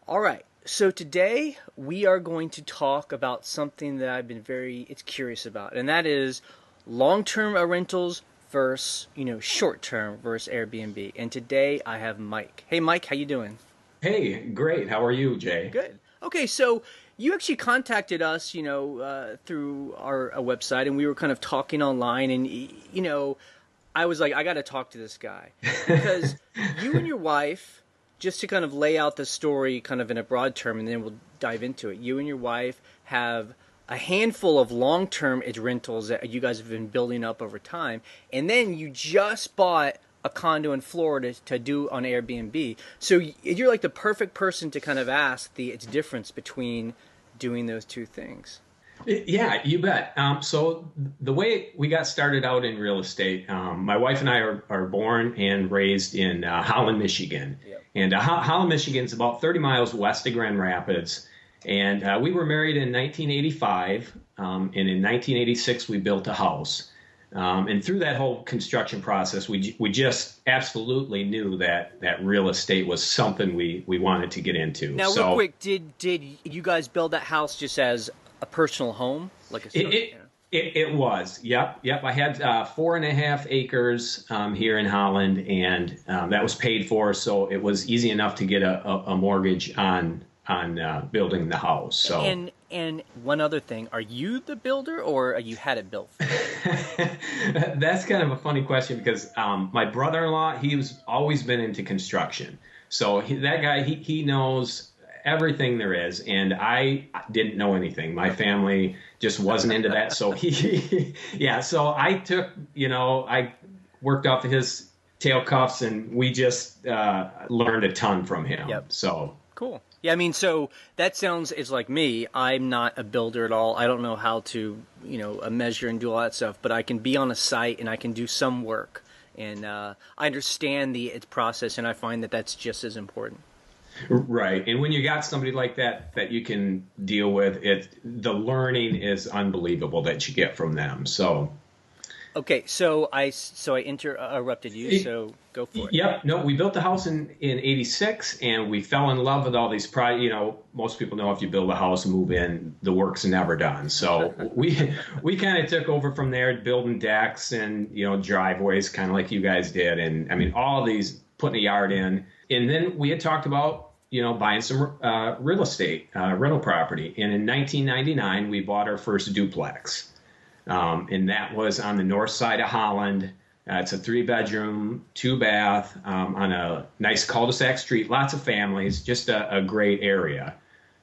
All right. So today we are going to talk about something that I've been very it's curious about, and that is long-term rentals versus, short-term versus Airbnb. And today I have Mike. Hey Mike, how you doing? Hey, great. How are you, Jay? Good. Okay, so you actually contacted us, through our website, and we were kind of talking online, and I was like, I got to talk to this guy because you and your wife, just to kind of lay out the story kind of in a broad term, and then we'll dive into it. You and your wife have a handful of long-term rentals that you guys have been building up over time, and then you just bought a condo in Florida to do on Airbnb. So you're like the perfect person to kind of ask the its difference between doing those two things. Yeah, you bet. So the way we got started out in real estate, my wife and I are born and raised in Holland, Michigan. Yep. And Holland, Michigan is about 30 miles west of Grand Rapids. And we were married in 1985. And in 1986, we built a house. And through that whole construction process, we just absolutely knew that real estate was something we wanted to get into. Now, real So quick, did you guys build that house just as a personal home, like a it, sort of, it it was. Yep. I had 4.5 acres here in Holland, and that was paid for, so it was easy enough to get a mortgage on building the house. So and one other thing, are you the builder or you had it built? that's kind of a funny question because my brother-in-law, he's always been into construction. So that guy, he knows everything there is, and I didn't know anything. My family just wasn't into that. So yeah. So I took, I worked off his tail cuffs, and we just learned a ton from him. Yep. So Cool. Yeah, I mean, so that sounds it's like me. I'm not a builder at all. I don't know how to, measure and do all that stuff, but I can be on a site and I can do some work. And I understand the its process, and I find that that's just as important. right, and when you got somebody like that you can deal with it, the learning is unbelievable that you get from them. So. Okay, so I interrupted you, so go for it. Yep. No, we built the house in 86, and we fell in love with all these most people know if you build a house and move in, the work's never done. So we kind of took over from there, building decks and, driveways, kind of like you guys did. And I mean, all of these, putting a yard in. And then we had talked about, buying some real estate, rental property. And in 1999, we bought our first duplex. And that was on the north side of Holland. It's a 3-bedroom, 2-bath on a nice cul-de-sac street, lots of families, just a great area.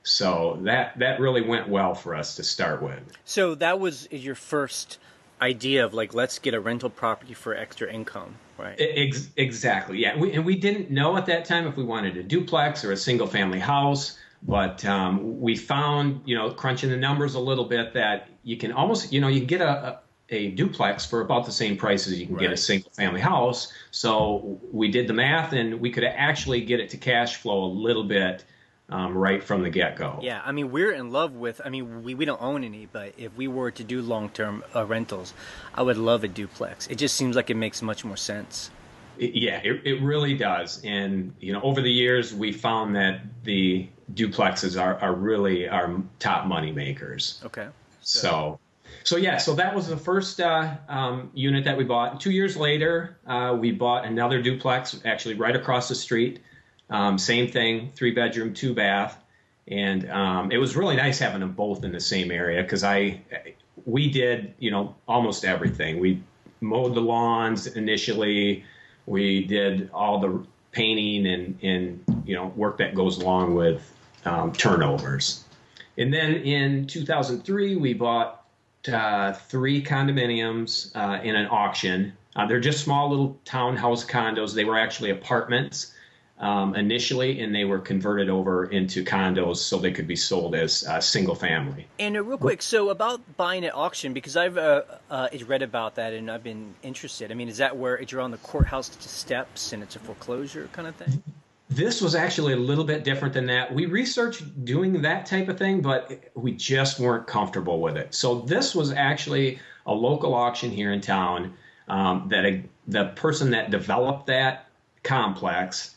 So that really went well for us to start with. So that was your first idea of like, let's get a rental property for extra income, right? Exactly, yeah. We didn't know at that time if we wanted a duplex or a single-family house. But we found, crunching the numbers a little bit, that you can almost, you can get a duplex for about the same price as you can get a single family house. So we did the math, and we could actually get it to cash flow a little bit right from the get-go. Yeah, I mean, we're in love with, I mean, we don't own any, but if we were to do long-term rentals, I would love a duplex. It just seems like it makes much more sense. Yeah, it really does. And, over the years, we found that the duplexes are really our top money makers. Okay. So yeah, so that was the first unit that we bought. 2 years later, we bought another duplex, actually right across the street. Same thing, 3-bedroom, 2-bath. And it was really nice having them both in the same area because we did, almost everything. We mowed the lawns initially. We did all the painting and work that goes along with turnovers. And then in 2003, we bought 3 condominiums in an auction. They're just small little townhouse condos. They were actually apartments initially, and they were converted over into condos so they could be sold as single family. And real quick, so about buying at auction, because I've read about that and I've been interested. I mean, is that where you're on the courthouse steps and it's a foreclosure kind of thing? This was actually a little bit different than that. We researched doing that type of thing, but we just weren't comfortable with it. So this was actually a local auction here in town the person that developed that complex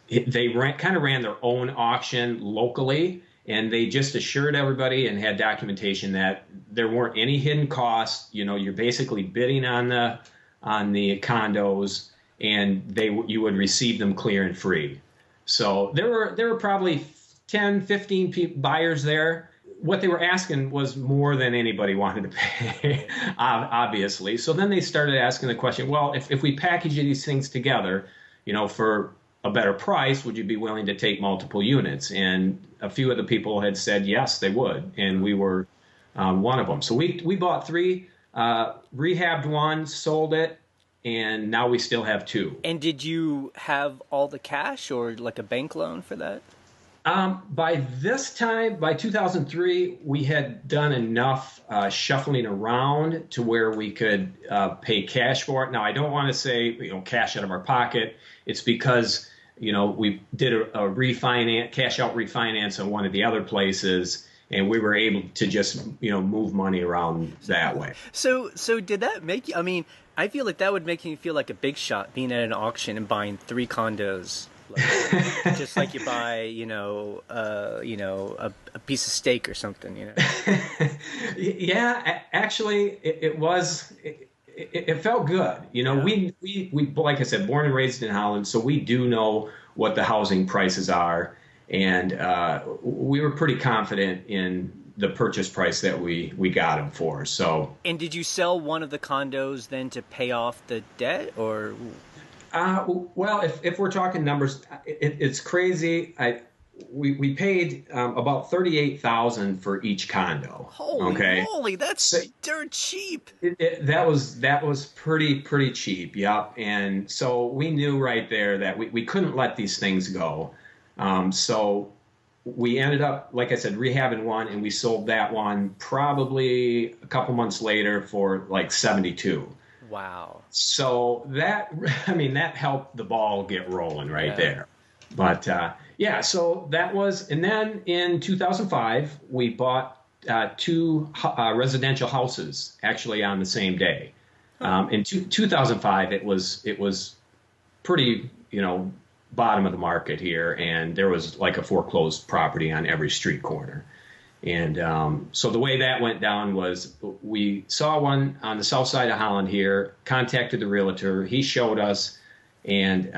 kind of ran their own auction locally, and they just assured everybody and had documentation that there weren't any hidden costs. You're basically bidding on the condos, and you would receive them clear and free. So there were probably 10, 15 buyers there. What they were asking was more than anybody wanted to pay, obviously. So then they started asking the question, well, if we package these things together, for a better price, would you be willing to take multiple units? And a few of the people had said yes, they would, and we were one of them. So we bought 3, rehabbed 1, sold it, and now we still have 2. And did you have all the cash or like a bank loan for that? By this time, by 2003, we had done enough shuffling around to where we could pay cash for it. Now, I don't want to say cash out of our pocket. It's because we did a refinance, cash out refinance on one of the other places, and we were able to just move money around that way. So did that make you? I mean, I feel like that would make me feel like a big shot being at an auction and buying 3 condos. Just like you buy, a piece of steak or something, Yeah, actually, it felt good. We like I said, born and raised in Holland, so we do know what the housing prices are, and we were pretty confident in the purchase price that we got them for. So. And did you sell one of the condos then to pay off the debt, or? Well, if we're talking numbers, it's crazy. We paid about $38,000 for each condo. Holy moly, that's dirt cheap. That was pretty cheap. Yep. And so we knew right there that we couldn't let these things go. So we ended up, like I said, rehabbing 1, and we sold that one probably a couple months later for like $72,000. Wow. So that helped the ball get rolling right there. But so that was, and then in 2005, we bought 2 residential houses actually on the same day. In 2005, it was pretty, bottom of the market here, and there was like a foreclosed property on every street corner. And so the way that went down was we saw one on the south side of Holland here, contacted the realtor. He showed us, and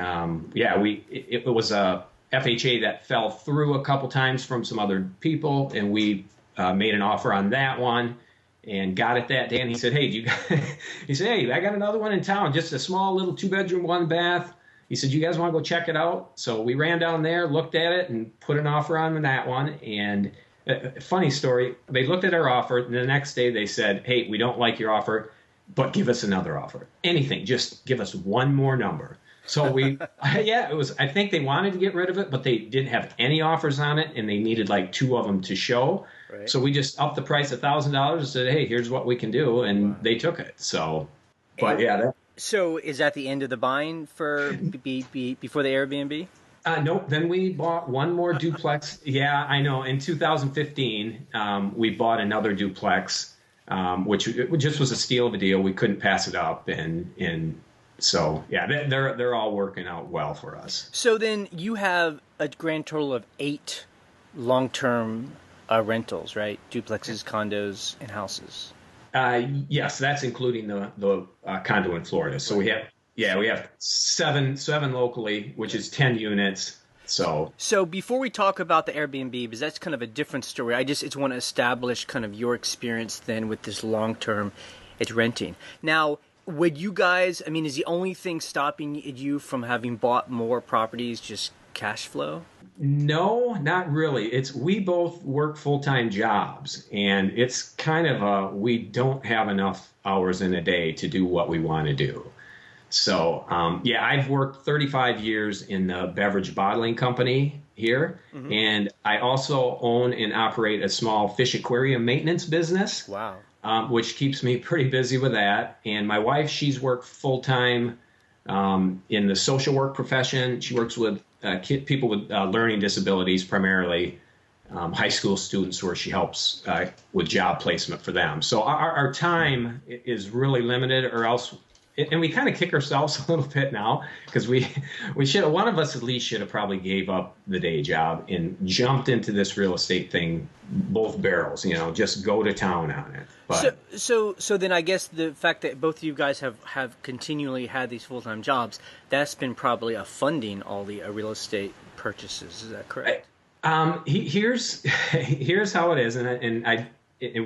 it was a FHA that fell through a couple times from some other people, and we made an offer on that one and got it that day. And he said, "Hey, he said, hey, I got another one in town, just a small little 2-bedroom, 1-bath. He said, you guys want to go check it out?" So we ran down there, looked at it, and put an offer on that one. And funny story, they looked at our offer, and the next day they said, "Hey, we don't like your offer, but give us another offer. Anything, just give us one more number." So we, it was, I think they wanted to get rid of it, but they didn't have any offers on it, and they needed like 2 of them to show. Right. So we just upped the price $1,000 and said, "Hey, here's what we can do," and they took it. So, but So is that the end of the buying for before the Airbnb? Nope. Then we bought one more duplex. Yeah, I know. In 2015, we bought another duplex, which just was a steal of a deal. We couldn't pass it up, and so they're all working out well for us. So then you have a grand total of 8 long-term rentals, right? Duplexes, condos, and houses. Yes, that's including the condo in Florida. So we have seven locally, which is 10 units. So before we talk about the Airbnb, because that's kind of a different story, I just want to establish kind of your experience then with this long-term, it's renting. Now, would you guys, I mean, is the only thing stopping you from having bought more properties just cash flow? No, not really. we both work full-time jobs, and it's kind of we don't have enough hours in a day to do what we want to do. So, I've worked 35 years in the beverage bottling company here, mm-hmm. and I also own and operate a small fish aquarium maintenance business. Wow. Which keeps me pretty busy with that. And my wife, she's worked full-time in the social work profession. She works with people with learning disabilities, primarily high school students, where she helps with job placement for them. So our time is really limited, or else and we kind of kick ourselves a little bit now because we should, one of us at least should have probably gave up the day job and jumped into this real estate thing, both barrels, just go to town on it. But So then I guess the fact that both of you guys have continually had these full-time jobs, that's been probably funding all the real estate purchases. Is that correct? Here's how it is, and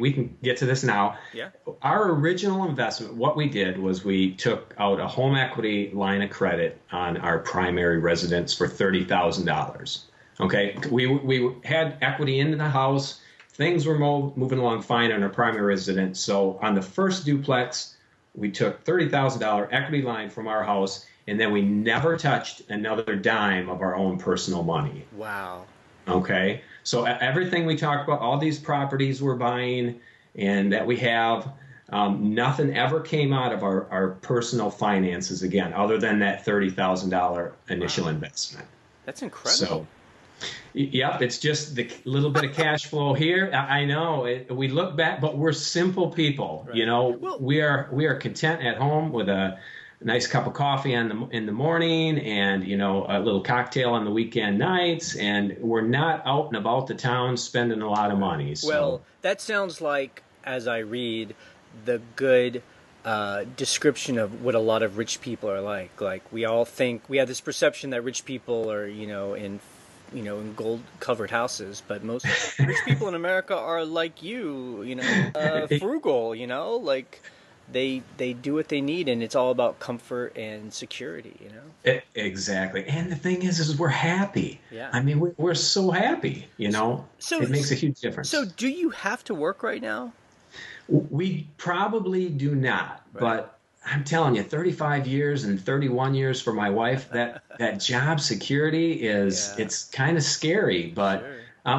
we can get to this now. Yeah. Our original investment, what we did was we took out a home equity line of credit on our primary residence for $30,000. Okay, we had equity into the house. Things were moving along fine on our primary residence. So on the first duplex, we took $30,000 equity line from our house, and then we never touched another dime of our own personal money. Wow. Okay, so everything we talked about, all these properties we're buying and that we have, nothing ever came out of our personal finances again, other than that $30,000 initial investment. That's incredible. So, yep, it's just the little bit of cash flow here. I know we look back, but we're simple people. Right. Well, we are content at home with a nice cup of coffee in the morning, and a little cocktail on the weekend nights, and we're not out and about the town spending a lot of money. So. Well, that sounds like, as I read, the good description of what a lot of rich people are like. Like, we all think we have this perception that rich people are, in gold covered houses, but most rich people in America are like frugal, like they do what they need, and it's all about comfort and security, Exactly. And the thing is we're happy. Yeah. I mean, we're so happy, So it makes a huge difference. So do you have to work right now? We probably do not, right. But I'm telling you, 35 years and 31 years for my wife, that job security it's kind of scary, but sure.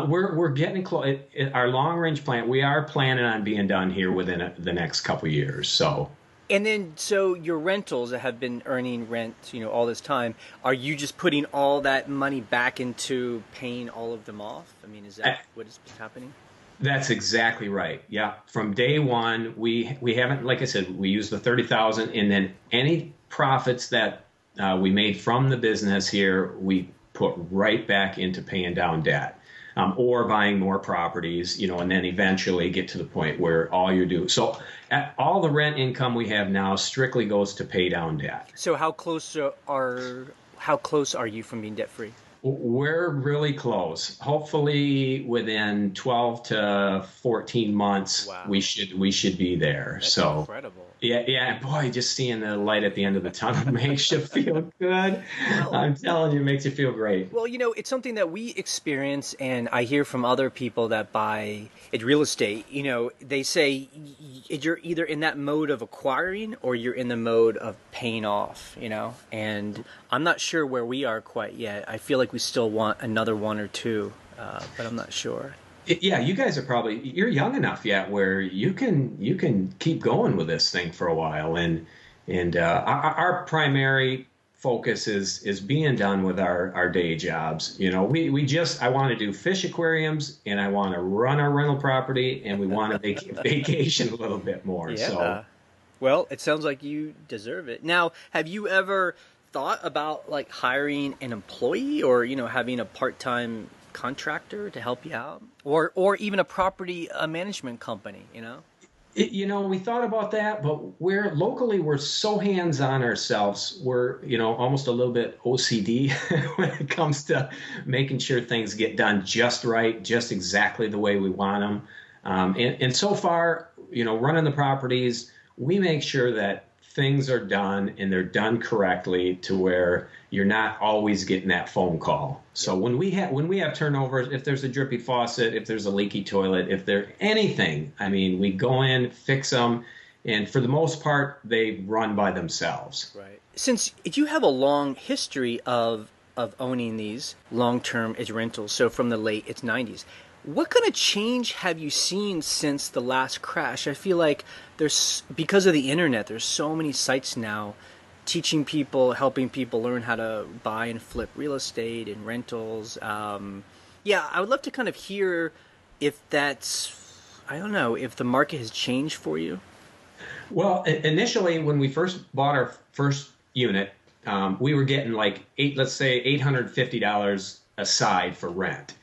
We're getting close. Our long range plan, we are planning on being done here within the next couple of years. So. And then, so your rentals that have been earning rent, all this time, are you just putting all that money back into paying all of them off? I mean, is that what is happening? That's exactly right. Yeah. From day one, we haven't, like I said, we use the $30,000, and then any profits that we made from the business here, we put right back into paying down debt. Or buying more properties, and then eventually get to the point where all you do. So all the rent income we have now strictly goes to pay down debt. So how close are you from being debt free? We're really close. Hopefully within 12 to 14 months, wow. we should be there. That's so incredible. Yeah, boy, just seeing the light at the end of the tunnel makes you feel good. Well, I'm telling you, it makes you feel great. Well, it's something that we experience, and I hear from other people that buy real estate. They say you're either in that mode of acquiring or you're in the mode of paying off, and I'm not sure where we are quite yet. I feel like we still want another one or two, but I'm not sure. Yeah, you guys are you're young enough yet where you can keep going with this thing for a while, and our primary focus is being done with our day jobs. I want to do fish aquariums, and I want to run our rental property, and we want to vacation a little bit more. Yeah. So. Well, it sounds like you deserve it. Now, have you ever thought about hiring an employee, or having a part-time contractor to help you out, or even a property management company? We thought about that, but we're so hands-on ourselves. We're almost a little bit OCD when it comes to making sure things get done just right, just exactly the way we want them. And so far, running the properties, we make sure that things are done and they're done correctly to where you're not always getting that phone call. So when we have turnovers, if there's a drippy faucet, if there's a leaky toilet, if there's anything, we go in, fix them, and for the most part, they run by themselves. Right. Since you have a long history of owning these long-term rentals, so from the late 90s, what kind of change have you seen since the last crash? I feel like because of the internet, there's so many sites now teaching people, helping people learn how to buy and flip real estate and rentals. I would love to kind of hear if if the market has changed for you. Well, initially, when we first bought our first unit, we were getting like let's say $850 a side for rent,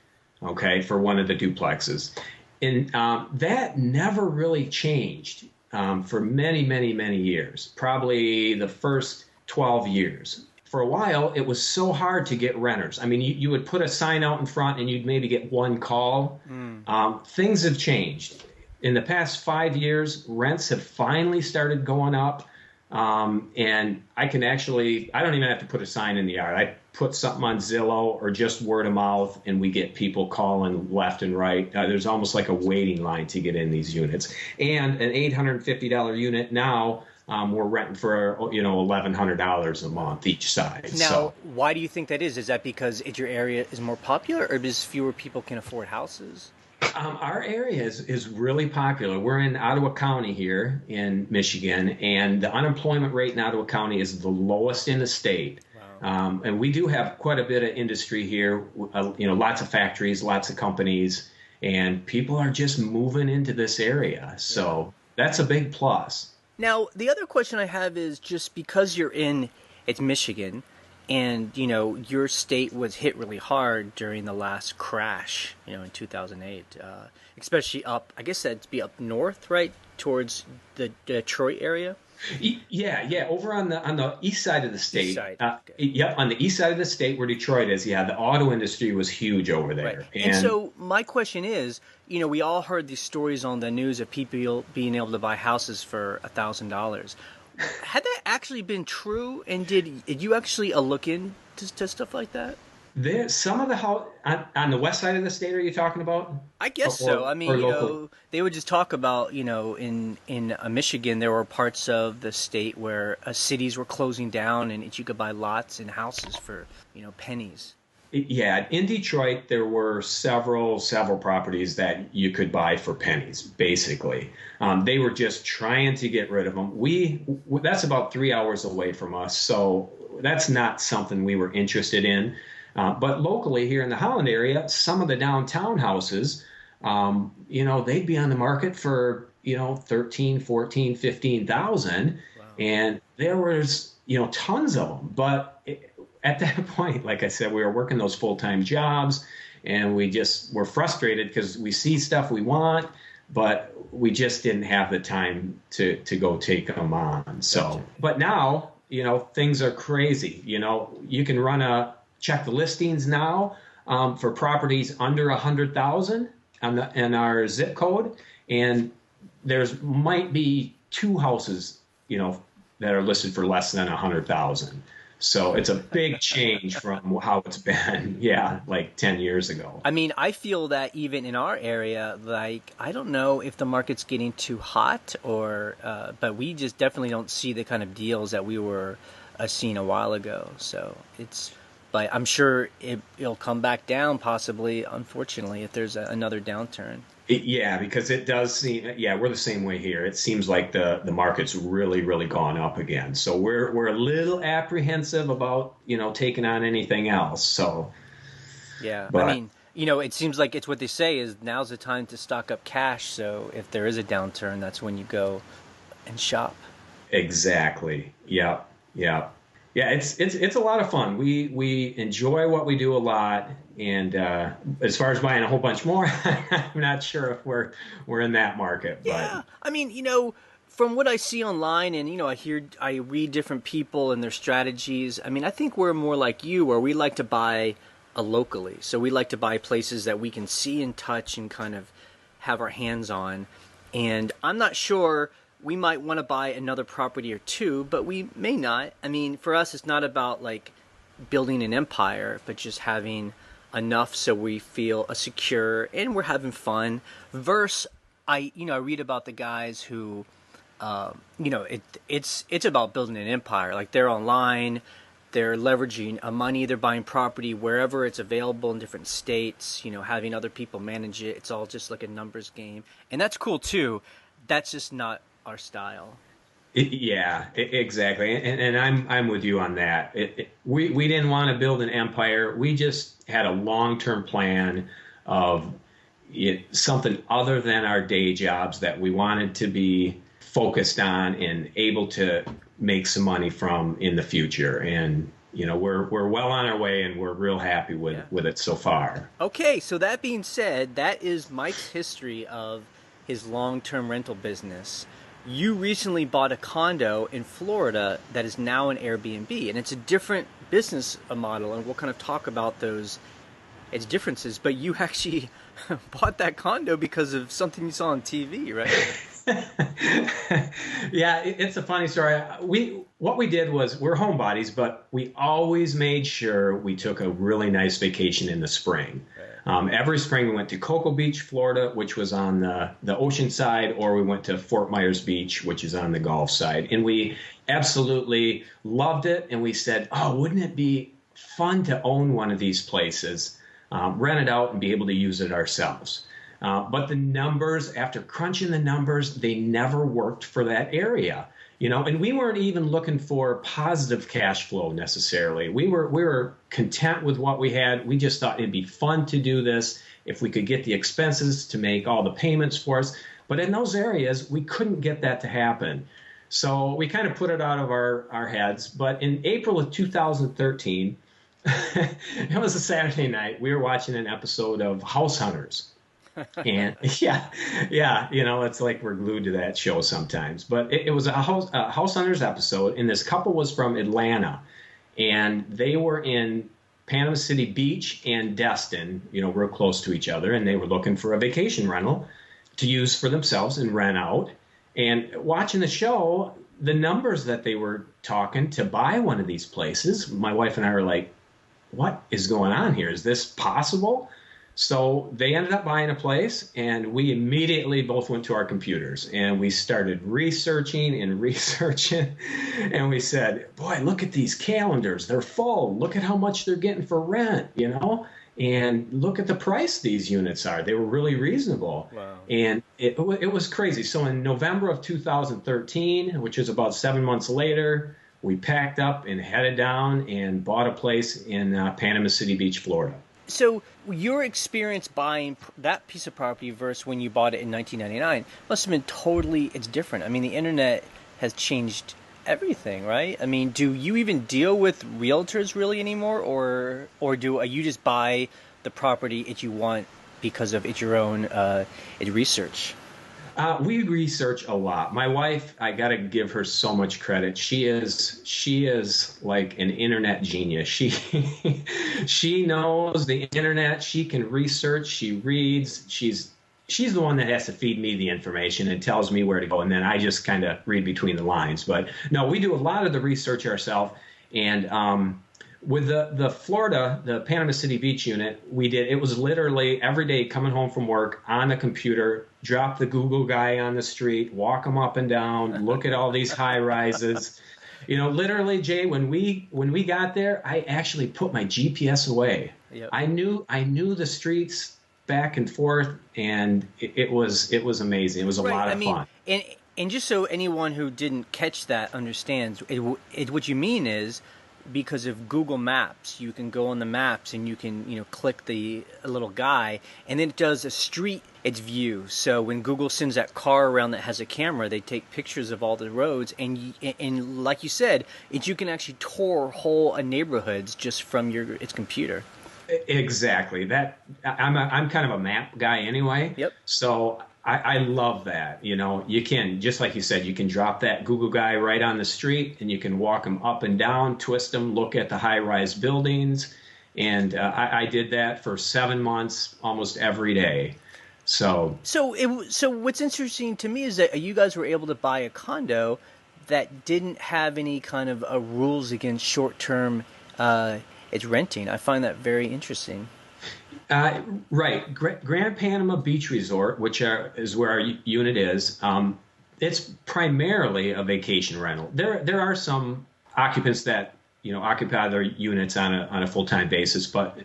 okay, for one of the duplexes. And that never really changed for many, many, many years, probably the first 12 years. For a while, it was so hard to get renters. I mean, you would put a sign out in front and you'd maybe get one call. Things have changed. In the past 5 years, rents have finally started going up. And I don't even have to put a sign in the yard. I put something on Zillow or just word of mouth, and we get people calling left and right. There's almost like a waiting line to get in these units. And an $850 unit now, we're renting for, $1,100 a month each side. Now, why do you think that is? Is that because your area is more popular, or because fewer people can afford houses? Our area is really popular. We're in Ottawa County here in Michigan, and the unemployment rate in Ottawa County is the lowest in the state. Wow. And we do have quite a bit of industry here, lots of factories, lots of companies, and people are just moving into this area. So that's a big plus. Now, the other question I have is just because it's Michigan, and, your state was hit really hard during the last crash, in 2008, especially I guess that'd be up north, right, towards the Detroit area? Yeah, over on the east side of the state. East side. Yep, on the east side of the state where Detroit is, the auto industry was huge over there. Right. And so my question is, we all heard these stories on the news of people being able to buy houses for $1,000. Had that actually been true, and did you actually look into stuff like that? Some of the house on the west side of the state. Are you talking about? I guess so. I mean, they would just talk about, in Michigan, there were parts of the state where cities were closing down, and you could buy lots and houses for, pennies. Yeah, in Detroit, there were several properties that you could buy for pennies, basically. They were just trying to get rid of them. That's about 3 hours away from us, so that's not something we were interested in. But locally here in the Holland area, some of the downtown houses, they'd be on the market for, 13, 14, 15,000. Wow. And there was, tons of them. But at that point, like I said, we were working those full-time jobs, and we just were frustrated because we see stuff we want, but we just didn't have the time to go take them on. So, gotcha. But now, things are crazy. You can check the listings now for properties under 100,000 in our zip code, and there's might be 2 houses, that are listed for less than 100,000. So it's a big change from how it's been, like 10 years ago. I mean, I feel that even in our area, I don't know if the market's getting too hot but we just definitely don't see the kind of deals that we were seeing a while ago. So but I'm sure it'll come back down possibly, unfortunately, if there's another downturn. Because it does seem, we're the same way here. It seems like the market's really, really gone up again. So we're a little apprehensive about, taking on anything else. So, but, I mean, it seems like it's what they say is now's the time to stock up cash. So if there is a downturn, that's when you go and shop. Exactly. Yeah. Yeah, it's a lot of fun. We enjoy what we do a lot, and as far as buying a whole bunch more, I'm not sure if we're in that market. But. Yeah, I mean, from what I see online, and I read different people and their strategies. I mean, I think we're more like you, where we like to buy locally. So we like to buy places that we can see and touch and kind of have our hands on. And I'm not sure. We might want to buy another property or two, but we may not. I mean, for us, it's not about building an empire, but just having enough so we feel secure and we're having fun. Versus, I read about the guys who, it's about building an empire. They're online, they're leveraging money, they're buying property wherever it's available in different states. Having other people manage it. It's all just like a numbers game, and that's cool too. That's just not our style. Exactly, and I'm with you on that. We didn't want to build an empire. We just had a long-term plan of something other than our day jobs that we wanted to be focused on and able to make some money from in the future. And we're well on our way, and we're real happy with it so far. Okay, so that being said, that is Mike's history of his long-term rental business. You recently bought a condo in Florida that is now an Airbnb, and it's a different business model, and we'll kind of talk about its differences. But you actually bought that condo because of something you saw on TV, right? Yeah, it's a funny story. What we did was, we're homebodies, but we always made sure we took a really nice vacation in the spring. Every spring we went to Cocoa Beach, Florida, which was on the ocean side, or we went to Fort Myers Beach, which is on the Gulf side. And we absolutely loved it. And we said, oh, wouldn't it be fun to own one of these places, rent it out and be able to use it ourselves. But the numbers, after crunching the numbers, they never worked for that area. And we weren't even looking for positive cash flow necessarily. We were content with what we had. We just thought it'd be fun to do this if we could get the expenses to make all the payments for us. But in those areas, we couldn't get that to happen. So we kind of put it out of our heads. But in April of 2013, it was a Saturday night, we were watching an episode of House Hunters. And yeah, it's like we're glued to that show sometimes. But it was a House Hunters episode, and this couple was from Atlanta, and they were in Panama City Beach and Destin, real close to each other, and they were looking for a vacation rental to use for themselves and rent out. And watching the show, the numbers that they were talking to buy one of these places, my wife and I were like, what is going on here? Is this possible? So they ended up buying a place, and we immediately both went to our computers and we started researching, and we said, boy, look at these calendars. They're full. Look at how much they're getting for rent, and look at the price these units are. They were really reasonable. Wow. And it was crazy. So in November of 2013, which is about 7 months later, we packed up and headed down and bought a place in Panama City Beach, Florida. So your experience buying that piece of property versus when you bought it in 1999 must have been it's different. I mean, the internet has changed everything, right? I mean, do you even deal with realtors really anymore, or do you just buy the property that you want because of it's your own research? We research a lot. My wife, I got to give her so much credit. She is like an internet genius. She knows the internet. She can research. She reads. She's the one that has to feed me the information and tells me where to go, and then I just kind of read between the lines. But no, we do a lot of the research ourselves. And with the Florida, the Panama City Beach unit, it was literally every day coming home from work on the computer, drop the Google guy on the street, walk him up and down, look at all these high rises. Literally, Jay, when we got there, I actually put my GPS away. Yep. I knew the streets back and forth, and it was amazing. It was a lot of fun. And just so anyone who didn't catch that understands, what you mean is, because of Google Maps, you can go on the maps and you can, click the little guy, and then it does a street, its view. So when Google sends that car around that has a camera, they take pictures of all the roads, and like you said, you can actually tour whole neighborhoods just from its computer. Exactly. That I'm kind of a map guy anyway. Yep. So I love that. You can, just like you said, you can drop that Google guy right on the street, and you can walk them up and down, twist them, look at the high-rise buildings. And I did that for 7 months, almost every day. So what's interesting to me is that you guys were able to buy a condo that didn't have any kind of rules against short-term it's renting. I find that very interesting. Right. Grand Panama Beach Resort, which is where our unit is, it's primarily a vacation rental. There are some occupants that occupy their units on a full-time basis, but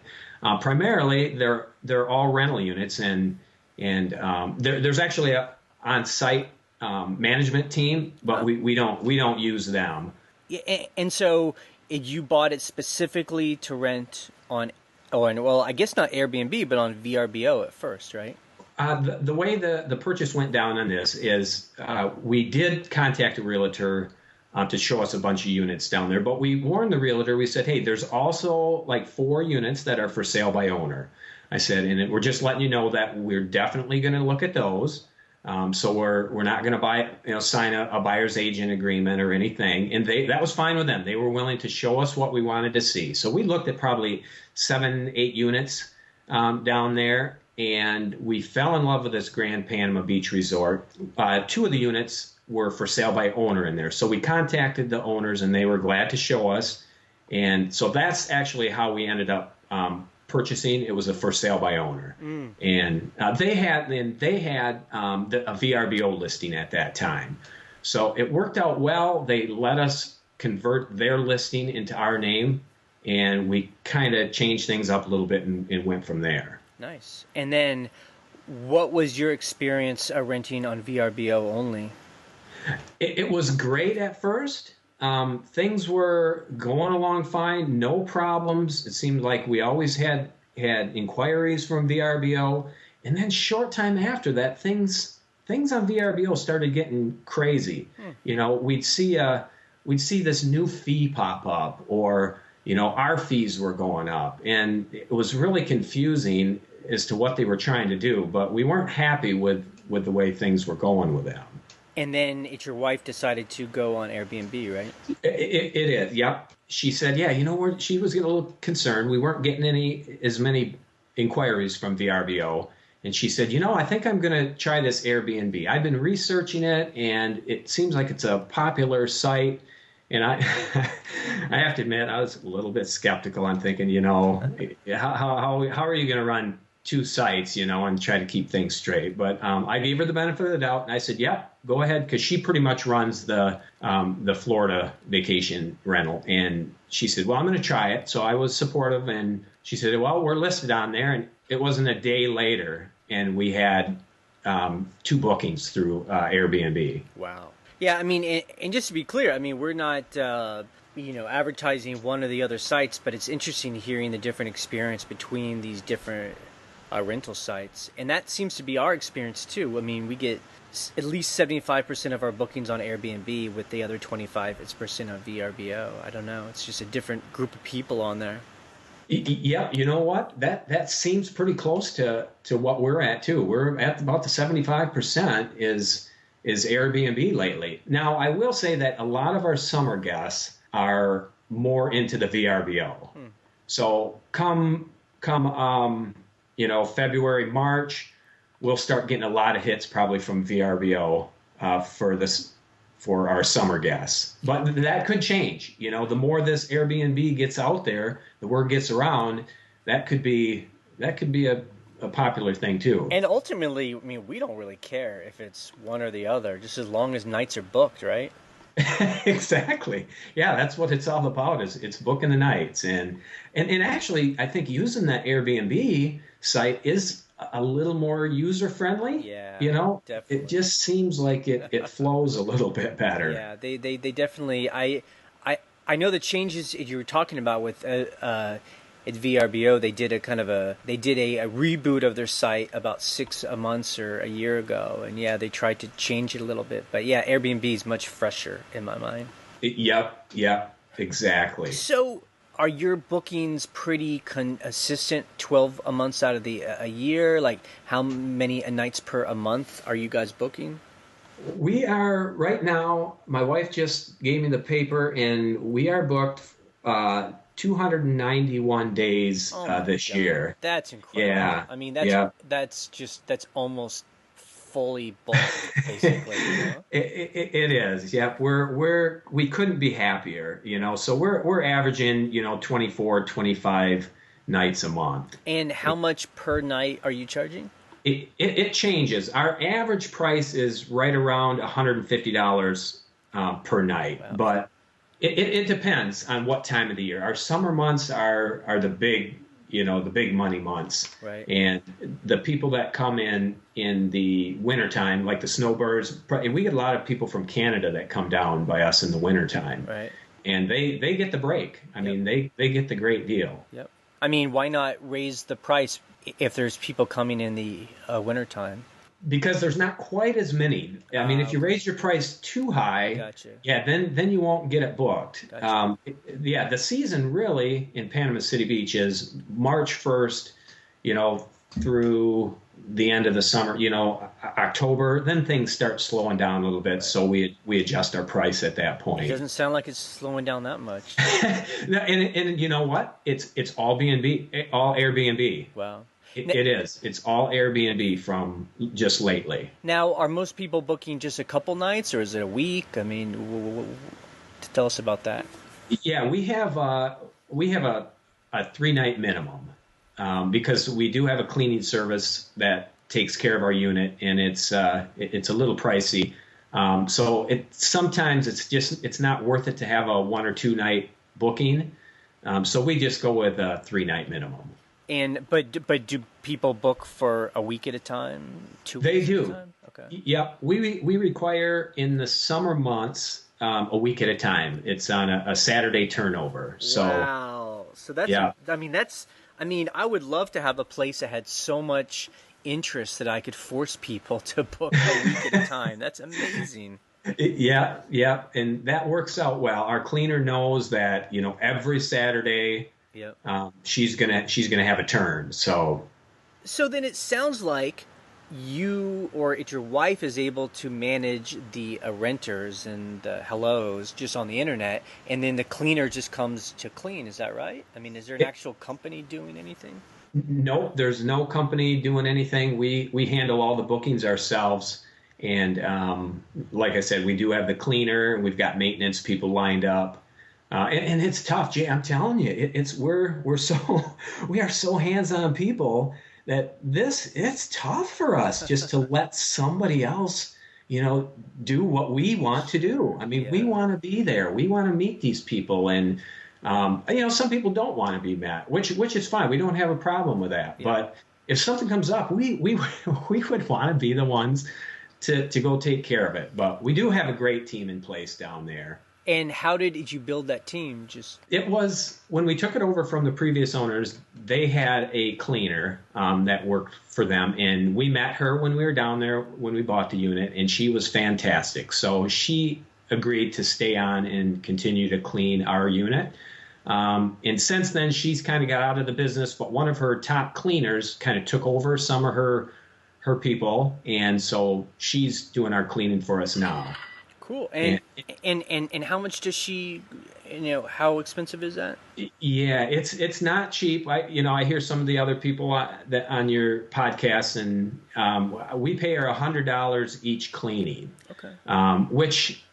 primarily they're all rental units, and there's actually a on-site management team, but we don't use them. Yeah, and so you bought it specifically to rent on. Oh, and well, I guess not Airbnb, but on VRBO at first, right? The way the purchase went down on this is we did contact a realtor to show us a bunch of units down there, but we warned the realtor. We said, hey, there's also like 4 units that are for sale by owner. I said, and we're just letting you know that we're definitely going to look at those. So we're not going to sign a buyer's agent agreement or anything. And that was fine with them. They were willing to show us what we wanted to see. So we looked at probably 7, 8 units down there, and we fell in love with this Grand Panama Beach Resort. 2 of the units were for sale by owner in there. So we contacted the owners, and they were glad to show us. And so that's actually how we ended up purchasing. It was a for sale by owner, and they had a VRBO listing at that time, so it worked out well. They let us convert their listing into our name, and we kind of changed things up a little bit and went from there. Nice. And then, what was your experience renting on VRBO only? It was great at first. Things were going along fine, no problems. It seemed like we always had inquiries from VRBO, and then short time after that, things on VRBO started getting crazy. We'd see this new fee pop up, or our fees were going up, and it was really confusing as to what they were trying to do. But we weren't happy with the way things were going with them. And then your wife decided to go on Airbnb, right? It is, yep. She said, yeah, she was getting a little concerned. We weren't getting as many inquiries from VRBO. And she said, I think I'm going to try this Airbnb. I've been researching it, and it seems like it's a popular site. And I have to admit, I was a little bit skeptical. I'm thinking, how are you going to run 2 sites, and try to keep things straight? But I gave her the benefit of the doubt, and I said, yeah, go ahead, because she pretty much runs the Florida vacation rental. And she said, well, I'm going to try it. So I was supportive, and she said, well, we're listed on there. And it wasn't a day later, and we had 2 bookings through Airbnb. Wow. Yeah, and just to be clear, we're not advertising one or the other sites, but it's interesting hearing the different experience between these different rental sites. And that seems to be our experience too. We get at least 75% of our bookings on Airbnb, with the other 25% on VRBO. I don't know. It's just a different group of people on there. Yeah, you know what? That seems pretty close to what we're at too. We're at about the 75% is Airbnb lately. Now, I will say that a lot of our summer guests are more into the VRBO. So come February, March, we'll start getting a lot of hits probably from VRBO for our summer guests. But that could change. The more this Airbnb gets out there, the word gets around, that could be a popular thing too. And ultimately, we don't really care if it's one or the other, just as long as nights are booked, right? Exactly. Yeah, that's what it's all about. It's booking the nights, and actually, I think using that Airbnb site is a little more user friendly. Yeah, definitely. It just seems like it flows a little bit better. Yeah, they definitely. I know the changes you were talking about with at VRBO. They did a reboot of their site about 6 months or a year ago, and yeah, they tried to change it a little bit. But yeah, Airbnb is much fresher in my mind. Yep, exactly. So, are your bookings pretty consistent? 12 months out of a year? Like, how many nights per a month are you guys booking? We are right now. My wife just gave me the paper, and we are booked 291 days this year. That's incredible. Yeah. That's almost fully booked, basically. It is. Yeah, we couldn't be happier. So we're averaging 24, 25 nights a month. And how much per night are you charging? It changes. Our average price is right around $150 per night, wow. But it depends on what time of the year. Our summer months are the big money months, right? And the people that come in the wintertime, like the snowbirds, and we get a lot of people from Canada that come down by us in the wintertime, right? And they get the break. I mean, they get the great deal. Yep. Why not raise the price if there's people coming in the wintertime? Because there's not quite as many. I mean, if you Okay. raise your price too high, Gotcha. yeah, then you won't get it booked. Gotcha. Yeah, the season really in Panama City Beach is March 1st, through the end of the summer, October. Then things start slowing down a little bit, Right. so we adjust our price at that It point. doesn't sound like it's slowing down that much. And you know what? It's all B&B, all Airbnb. Wow. It is. It's all Airbnb from just lately. Now, are most people booking just a couple nights, or is it a week? I mean, tell us about that. Yeah, we have a 3-night minimum because we do have a cleaning service that takes care of our unit, and it's a little pricey. So sometimes it's not worth it to have a 1 or 2 night booking. So we just go with a 3-night minimum. And but do people book for a week at a time, 2 weeks They at a do. time? Okay. Yep. We require in the summer months a week at a time. It's on a Saturday turnover. So Wow. So that's yeah. I mean, I would love to have a place that had so much interest that I could force people to book a week at a time. That's amazing. Yeah, yeah, and that works out well. Our cleaner knows that every Saturday Yep. she's gonna have a turn. So So then it sounds like you or your wife is able to manage the renters and the hellos just on the internet, and then the cleaner just comes to clean. Is that right? I mean, is there an actual company doing anything? nope, there's no company doing anything. We handle all the bookings ourselves, and like I said, we do have the cleaner, and we've got maintenance people lined up. And it's tough, Jay. I'm telling you, we are so hands-on people that it's tough for us just to let somebody else, do what we want to do. I mean, we Yeah. want to be there. We want to meet these people, and some people don't want to be met, which is fine. We don't have a problem with that. Yeah. But if something comes up, we we would want to be the ones to go take care of it. But we do have a great team in place down there. And how did you build that team? Just It was when we took it over from the previous owners, they had a cleaner that worked for them. And we met her when we were down there when we bought the unit, and she was fantastic. So she agreed to stay on and continue to clean our unit. And since then, she's kind of got out of the business, but one of her top cleaners kind of took over some of her people. And so she's doing our cleaning for us now. cool. And how much does she? How expensive is that? Yeah, it's not cheap. I hear some of the other people that on your podcast, and we pay her $100 each cleaning. Okay. Which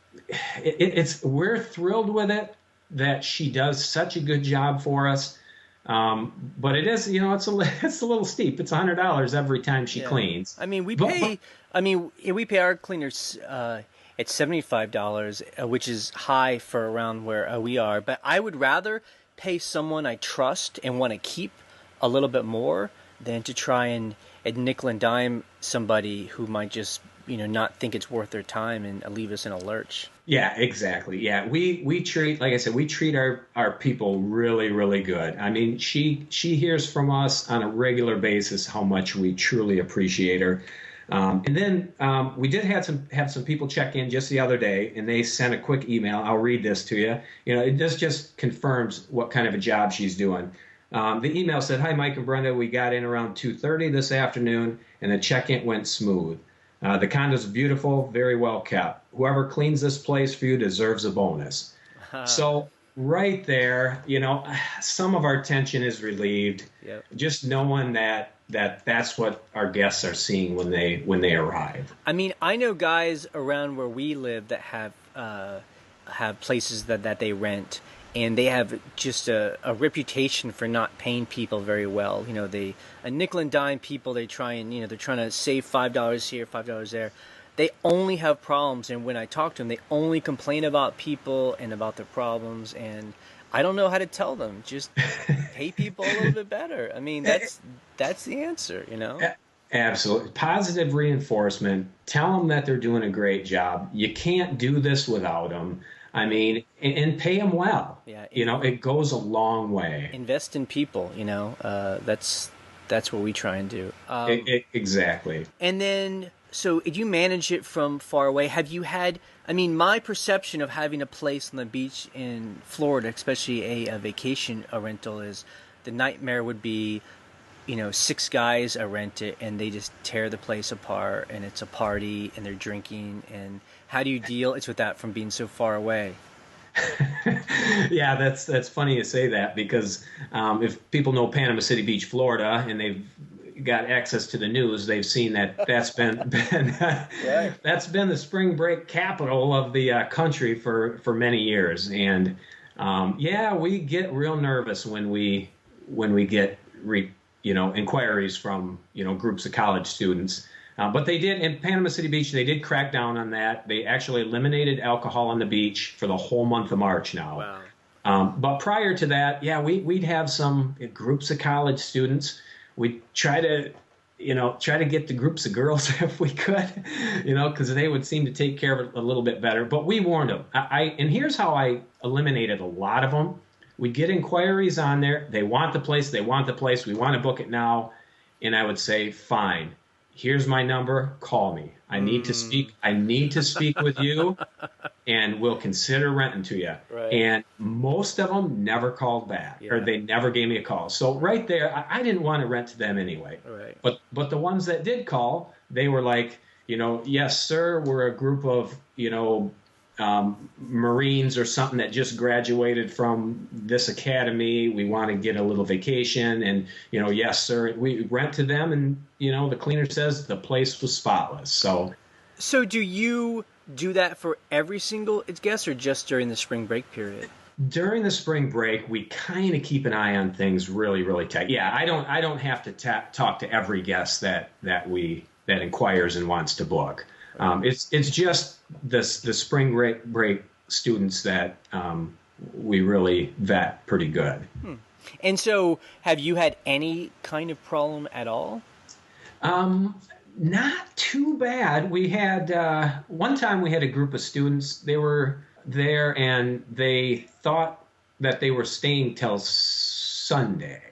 we're thrilled with it that she does such a good job for us. But it is, it's a little steep. It's $100 every time she Yeah. cleans. I mean, we But- pay. I mean, we pay our cleaners at $75, which is high for around where we are. But I would rather pay someone I trust and want to keep a little bit more than to try and nickel and dime somebody who might just not think it's worth their time and leave us in a lurch. Yeah, exactly. Yeah, we treat, like I said, we treat our people really, really good. I mean, she hears from us on a regular basis how much we truly appreciate her. And then we did have some people check in just the other day, and they sent a quick email. I'll read this to you. It just confirms what kind of a job she's doing. The email said, "Hi, Mike and Brenda. We got in around 2:30 this afternoon, and the check-in went smooth. The condo's beautiful, very well kept. Whoever cleans this place for you deserves a bonus." So right there, some of our tension is relieved. Yep. Just knowing that's what our guests are seeing when they arrive. I mean, I know guys around where we live that have places that they rent, and they have just a reputation for not paying people very well. They a nickel and dime people. They try and they're trying to save $5 here, $5 there. They only have problems, and when I talk to them, they only complain about people and about their problems. And I don't know how to tell them. Just pay people a little bit better. I mean, that's the answer. Absolutely. Positive reinforcement. Tell them that they're doing a great job. You can't do this without them. I mean, and pay them well. Yeah. It goes a long way. Invest in people. That's That's what we try and do. Exactly. And then, so did you manage it from far away? Have you had, I mean, my perception of having a place on the beach in Florida, especially a vacation a rental, is the nightmare would be, you know, 6 guys rent it and they just tear the place apart and it's a party and they're drinking. And how do you deal with that from being so far away? Yeah, that's funny you say that because if people know Panama City Beach, Florida, and they've got access to the news, they've seen that's been Right. that's been the spring break capital of the country for many years. And yeah, we get real nervous when we get inquiries from groups of college students. But they did in Panama City Beach. They did crack down on that. They actually eliminated alcohol on the beach for the whole month of March now. Wow. But prior to that, yeah, we'd have some groups of college students. We'd try to get the groups of girls if we could, because they would seem to take care of it a little bit better. But we warned them. And here's how I eliminated a lot of them. We'd get inquiries on there. They want the place. They want the place. We want to book it now. And I would say, fine. Here's my number. Call me. I need to speak. I need to speak with you, and we'll consider renting to you. Right. And most of them never called back, or they never gave me a call. So right there, I didn't want to rent to them anyway. Right. But the ones that did call, they were like, yes, sir, we're a group of Marines or something that just graduated from this academy. We want to get a little vacation, and yes, sir. We rent to them, and the cleaner says the place was spotless. So do you do that for every single guest, or just during the spring break period? During the spring break, we kind of keep an eye on things really, really tight. Yeah, I don't have to talk to every guest that inquires and wants to book. It's just the spring break students that we really vet pretty good. And so, have you had any kind of problem at all? Not too bad. We had one time we had a group of students. They were there and they thought that they were staying till Sunday.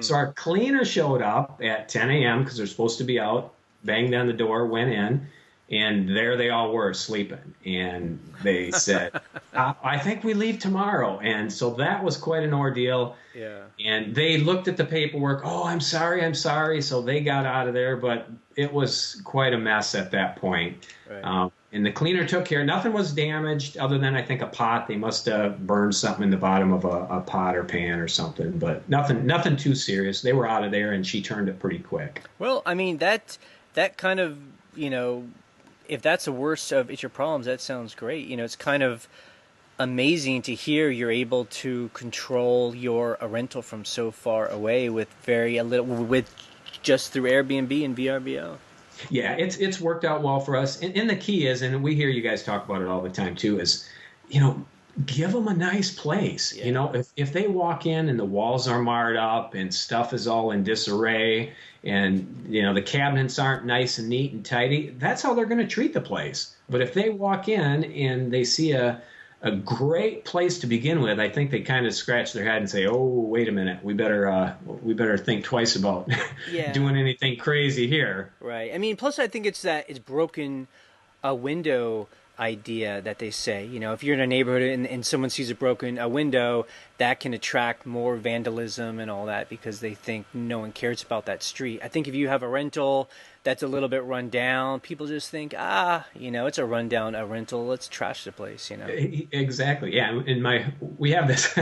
So our cleaner showed up at 10 a.m. because they're supposed to be out, banged on the door, went in, and there they all were sleeping. And they said, I think we leave tomorrow. And so that was quite an ordeal. Yeah. And they looked at the paperwork. Oh, I'm sorry. So they got out of there, but it was quite a mess at that point. Right. And the cleaner took care. Nothing was damaged other than, I think, a pot. They must have burned something in the bottom of a pot or pan or something, but nothing too serious. They were out of there, and she turned it pretty quick. Well, I mean, that kind of, if that's the worst of your problems, that sounds great. It's kind of amazing to hear you're able to control your rental from so far away with just through Airbnb and VRBO. Yeah, it's worked out well for us. And the key is, and we hear you guys talk about it all the time too, is, give them a nice place. Yeah. If they walk in and the walls are marred up and stuff is all in disarray and, the cabinets aren't nice and neat and tidy, that's how they're going to treat the place. But if they walk in and they see a great place to begin with, I think they kind of scratch their head and say, "Oh, wait a minute, we better think twice about doing anything crazy here." Right. I mean, plus I think it's broken a window idea that they say. If you're in a neighborhood and someone sees a window, that can attract more vandalism and all that because they think no one cares about that street. I think if you have a rental that's a little bit run down, people just think, it's a rundown rental. Let's trash the place, Exactly. Yeah. We have this,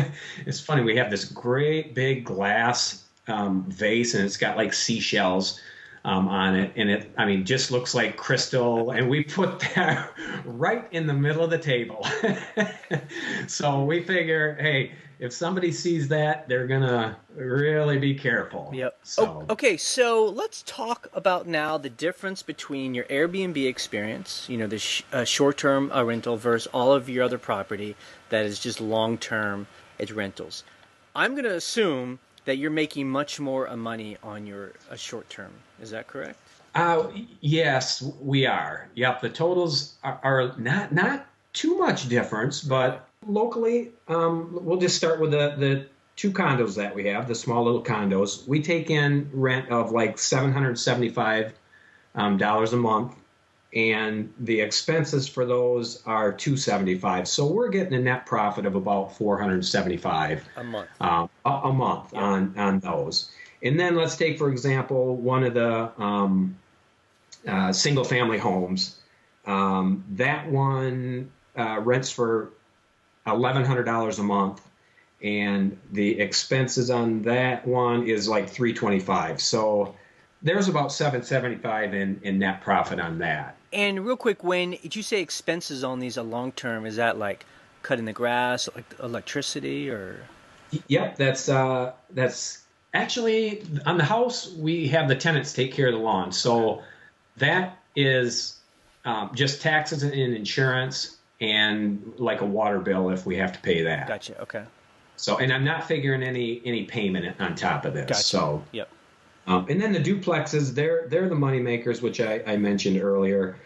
it's funny. We have this great big glass vase, and it's got like seashells on it. And it just looks like crystal. And we put that right in the middle of the table. So we figure, hey, if somebody sees that, they're going to really be careful. Yep. So. Okay, so let's talk about now the difference between your Airbnb experience, the short-term rental versus all of your other property that is just long-term, it's rentals. I'm going to assume that you're making much more money on your short-term. Is that correct? Yes, we are. Yep, the totals are not too much difference, but locally, we'll just start with the two condos that we have, the small little condos, we take in rent of like $775 a month, and the expenses for those are $275. So we're getting a net profit of about $475 A month. A month on those. And then let's take, for example, one of the single family homes. That one rents for $1,100 a month, and the expenses on that one is like $325. So there's about $775 in net profit on that. And real quick, when did you say expenses on these are long term? Is that like cutting the grass, like electricity, or? Yep, that's actually on the house. We have the tenants take care of the lawn, so that is just taxes and insurance, and like a water bill if we have to pay that. Gotcha. Okay. So, and I'm not figuring any payment on top of this. Gotcha. So, yep. And then the duplexes, they're the money makers, which I mentioned earlier.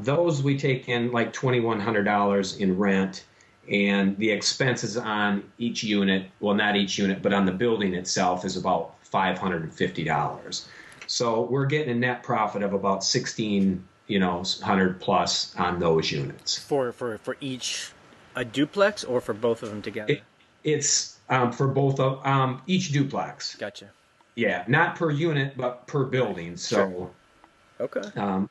Those we take in like $2,100 in rent, and the expenses on each unit, well, not each unit, but on the building itself is about $550. So we're getting a net profit of about $1,600 plus on those units. For each a duplex, or for both of them together? It's for both of each duplex. Gotcha. Yeah, not per unit, but per building. So, sure. Okay.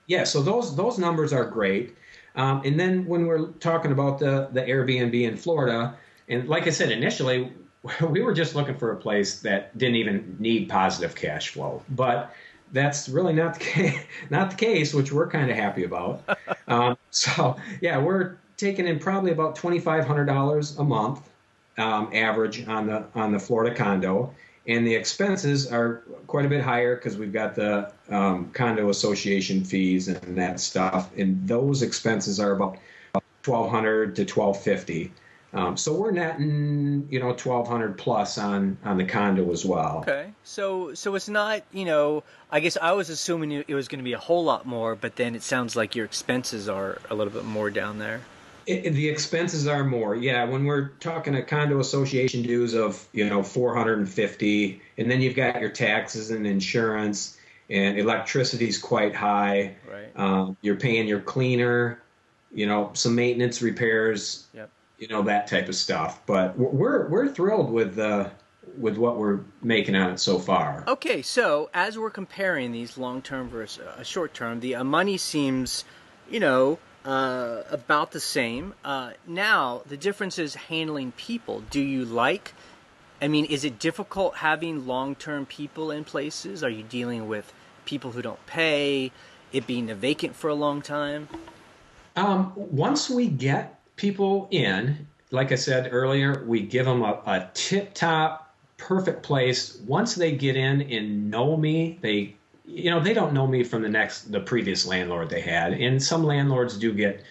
Yeah, so those numbers are great. And then when we're talking about the Airbnb in Florida, and like I said, initially, we were just looking for a place that didn't even need positive cash flow. But that's really not the case, which we're kind of happy about. So, yeah, we're taking in probably about $2,500 a month average on the Florida condo. And the expenses are quite a bit higher because we've got the condo association fees and that stuff. And those expenses are about $1,200 to $1,250. So we're netting, $1,200 plus on the condo as well. Okay. So it's not, I guess I was assuming it was going to be a whole lot more, but then it sounds like your expenses are a little bit more down there. The expenses are more, yeah. When we're talking a condo association dues of $450, and then you've got your taxes and insurance, and electricity's quite high. Right. You're paying your cleaner, some maintenance repairs, yep. That type of stuff. But we're thrilled with what we're making on it so far. Okay, so as we're comparing these long term versus short term, the money seems, about the same. Now, the difference is handling people. Do you is it difficult having long-term people in places? Are you dealing with people who don't pay, it being vacant for a long time? Once we get people in, like I said earlier, we give them a tip-top, perfect place. Once they get in and know me, they don't know me from the previous landlord they had. And some landlords do get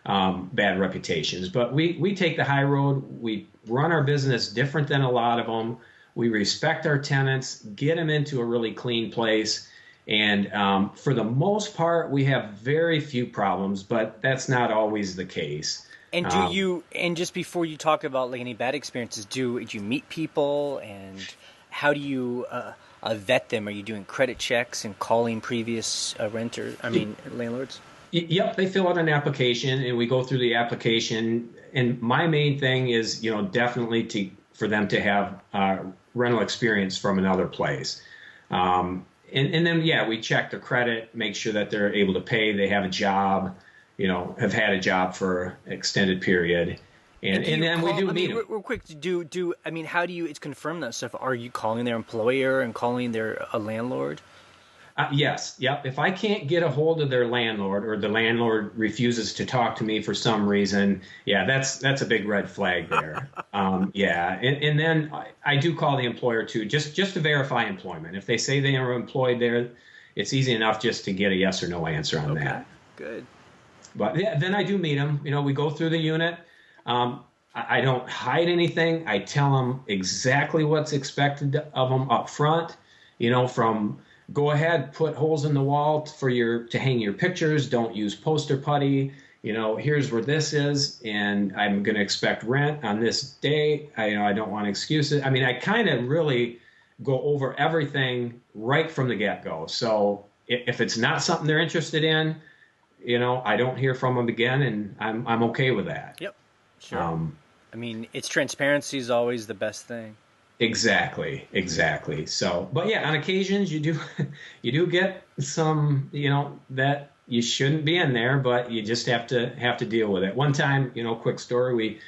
bad reputations. But we take the high road. We run our business different than a lot of them. We respect our tenants, get them into a really clean place. And for the most part, we have very few problems, but that's not always the case. And and just before you talk about any bad experiences, do you meet people, and how do you vet them? Are you doing credit checks and calling previous landlords? Yep, they fill out an application, and we go through the application. And my main thing is, definitely for them to have rental experience from another place. And then, we check their credit, make sure that they're able to pay, they have a job, have had a job for an extended period. And then we do meet them. Real quick, how do you confirm that stuff? Are you calling their employer and calling their landlord? Yes. Yep. If I can't get a hold of their landlord, or the landlord refuses to talk to me for some reason, that's a big red flag there. And then I do call the employer too, just to verify employment. If they say they are employed there, it's easy enough just to get a yes or no answer on that. Good. But then I do meet them. We go through the unit. I don't hide anything. I tell them exactly what's expected of them up front, from go ahead, put holes in the wall to hang your pictures. Don't use poster putty. here's where this is, and I'm going to expect rent on this day. I don't want excuses. I mean, I kind of really go over everything right from the get-go. So if it's not something they're interested in, I don't hear from them again, and I'm okay with that. Yep. Sure. I mean, it's transparency is always the best thing. Exactly. So, but yeah, on occasions you do get some, that you shouldn't be in there, but you just have to deal with it. One time, quick story,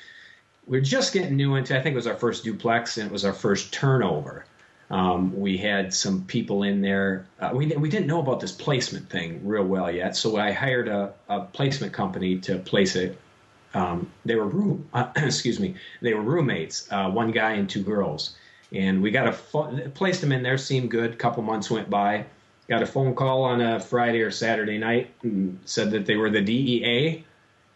we're just getting new into, I think it was our first duplex, and it was our first turnover. We had some people in there. We didn't know about this placement thing real well yet, so I hired a placement company to place it. They were roommates, one guy and two girls, and we placed them in there. Seemed good. A couple months went by. Got a phone call on a Friday or Saturday night and said that they were the DEA,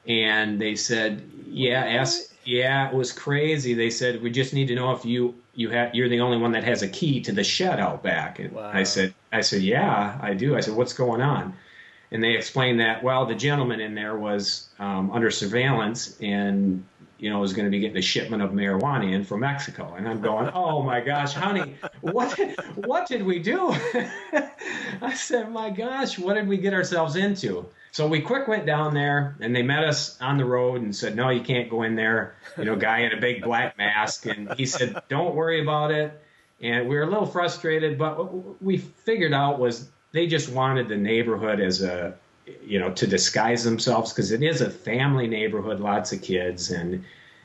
and they said, it was crazy. They said, we just need to know if you're the only one that has a key to the shed out back. And wow. I said, yeah, I do. I said, what's going on? And they explained that, well, the gentleman in there was under surveillance and, was going to be getting a shipment of marijuana in from Mexico. And I'm going, oh, my gosh, honey, what did we do? I said, my gosh, what did we get ourselves into? So we quick went down there, and they met us on the road and said, no, you can't go in there. Guy in a big black mask. And he said, don't worry about it. And we were a little frustrated, but what we figured out was they just wanted the neighborhood as to disguise themselves, because it is a family neighborhood, lots of kids, and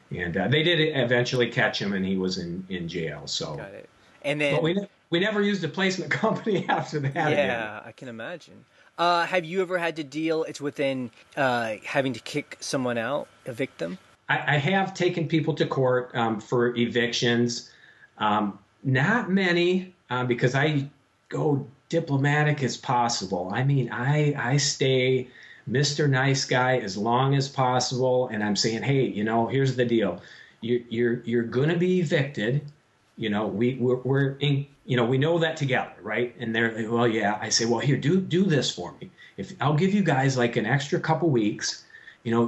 they did eventually catch him, and he was in jail. So, got it. And then, but we never used a placement company after that. Yeah, again. I can imagine. Have you ever had to deal? It's within having to kick someone out, evict them. I have taken people to court for evictions. Not many, because I go diplomatic as possible. I mean, I stay Mr. Nice Guy as long as possible, and I'm saying, hey, here's the deal. You're going to be evicted. We're in. We know that together, right? And they're, well, yeah. I say, well, here, do this for me. If I'll give you guys like an extra couple weeks,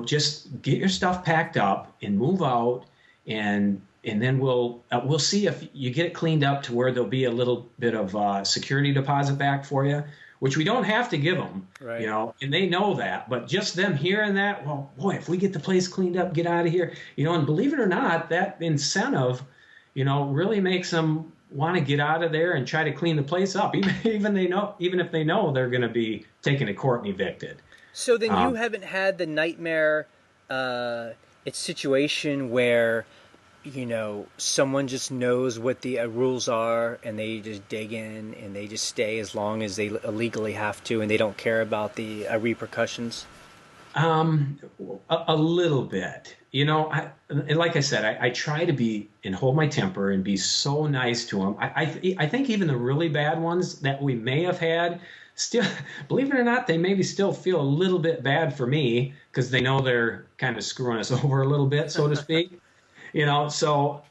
just get your stuff packed up and move out, and then we'll see if you get it cleaned up to where there'll be a little bit of security deposit back for you, which we don't have to give them, right. And they know that. But just them hearing that, well, boy, if we get the place cleaned up, get out of here, and believe it or not, that incentive, really makes them want to get out of there and try to clean the place up, even if they know they're going to be taken to court and evicted. So then you haven't had the nightmare situation where someone just knows what the rules are and they just dig in and they just stay as long as they legally have to, and they don't care about the repercussions? A little bit. Like I said, I try to be and hold my temper and be so nice to them. I think even the really bad ones that we may have had, still, believe it or not, they maybe still feel a little bit bad for me because they know they're kind of screwing us over a little bit, so to speak. So